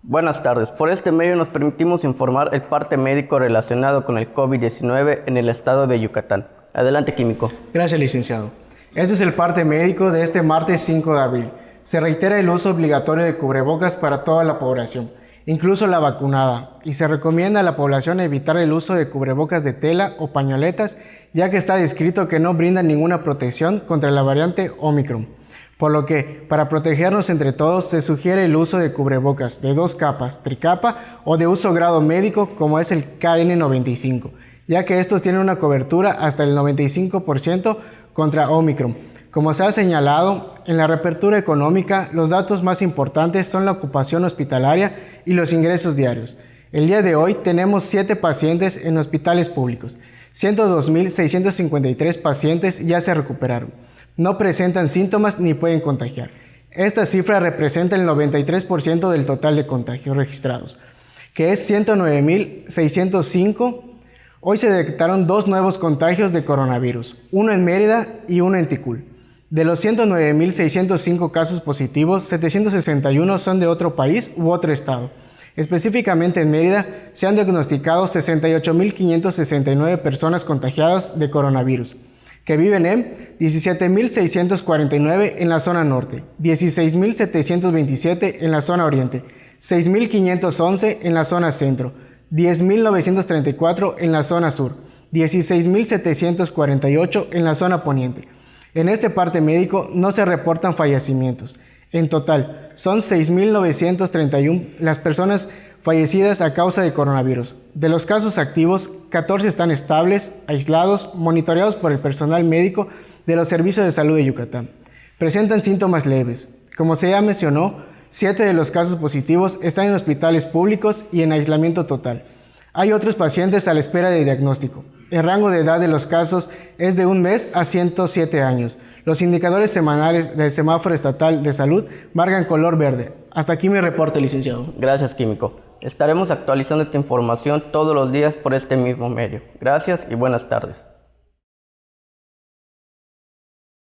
Buenas tardes. Por este medio nos permitimos informar el parte médico relacionado con el COVID-19 en el estado de Yucatán. Adelante, Químico. Gracias, licenciado. Este es el parte médico de este martes 5 de abril. Se reitera el uso obligatorio de cubrebocas para toda la población, incluso la vacunada, y se recomienda a la población evitar el uso de cubrebocas de tela o pañoletas, ya que está descrito que no brindan ninguna protección contra la variante Omicron. Por lo que, para protegernos entre todos, se sugiere el uso de cubrebocas de 2 capas, tricapa o de uso grado médico como es el KN95, ya que estos tienen una cobertura hasta el 95% contra Omicron. Como se ha señalado, en la reapertura económica, los datos más importantes son la ocupación hospitalaria y los ingresos diarios. El día de hoy tenemos 7 pacientes en hospitales públicos. 102.653 pacientes ya se recuperaron. No presentan síntomas ni pueden contagiar. Esta cifra representa el 93% del total de contagios registrados, que es 109.605. Hoy se detectaron 2 nuevos contagios de coronavirus, uno en Mérida y uno en Ticul. De los 109.605 casos positivos, 761 son de otro país u otro estado. Específicamente en Mérida se han diagnosticado 68.569 personas contagiadas de coronavirus, que viven en 17.649 en la zona norte, 16.727 en la zona oriente, 6.511 en la zona centro, 10.934 en la zona sur, 16.748 en la zona poniente. En este parte médico no se reportan fallecimientos. En total, son 6.931 las personas fallecidas a causa de coronavirus. De los casos activos, 14 están estables, aislados, monitoreados por el personal médico de los servicios de salud de Yucatán. Presentan síntomas leves. Como se ya mencionó, 7 de los casos positivos están en hospitales públicos y en aislamiento total. Hay otros pacientes a la espera de diagnóstico. El rango de edad de los casos es de 1 mes a 107 años. Los indicadores semanales del semáforo estatal de salud marcan color verde. Hasta aquí mi reporte, licenciado. Gracias, Químico. Estaremos actualizando esta información todos los días por este mismo medio. Gracias y buenas tardes.